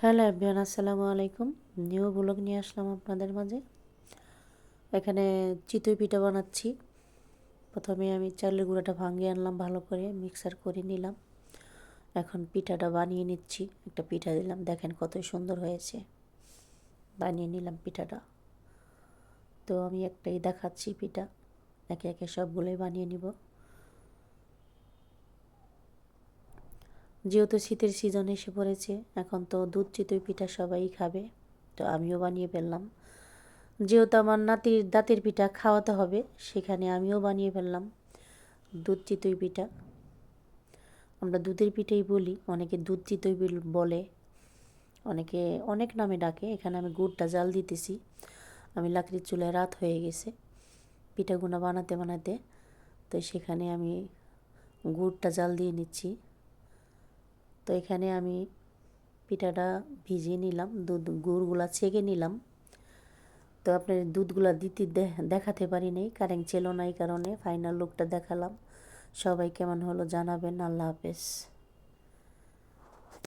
Hello everyone, আসসালামু আলাইকুম। New blog নিয়ে আসলাম আপনাদের মাঝে। এখানে চিতই পিঠা বানাচ্ছি। প্রথমে আমি চালের গুঁড়াটা ভাঙিয়ে আনলাম, ভালো করে মিক্সার করে নিলাম। এখন পিঠাটা বানিয়ে নিচ্ছি। একটা পিঠা দিলাম, দেখেন কত সুন্দর হয়েছে। বানিয়ে নিলাম পিঠাটা। তো আমি একটাই দেখাচ্ছি পিঠা, একে একে সবগুলোই বানিয়ে নিব। যেহেতু শীতের সিজন এসে পড়েছে, এখন তো দুধ চিতই পিঠা সবাই খাবে, তো আমিও বানিয়ে ফেললাম। যেহেতু আমার নাতির দাঁতের পিঠা খাওয়াতে হবে, সেখানে আমিও বানিয়ে ফেললাম দুধ চিতই পিঠা। আমরা দুধের পিঠাই বলি, অনেকে দুধ চিতই বলে, অনেকে অনেক নামে ডাকে। এখানে আমি গুড়টা জাল দিতেছি। আমি লাকড়ির চুলায় রাত হয়ে গেছে পিঠাগুলো বানাতে বানাতে, তো সেখানে আমি গুড়টা জাল দিয়ে নিচ্ছি। তো এখানে আমি পিঠাটা ভিজিয়ে নিলাম, গুড়গুলা ছেঁকে নিলাম। তো আপনার দুধগুলা দিতে দেখাতে পারি নাই, কারেন্ট ছিল না, এই কারণে ফাইনাল লুকটা দেখালাম। সবাই কেমন হলো জানাবেন। আল্লাহ হাফেজ।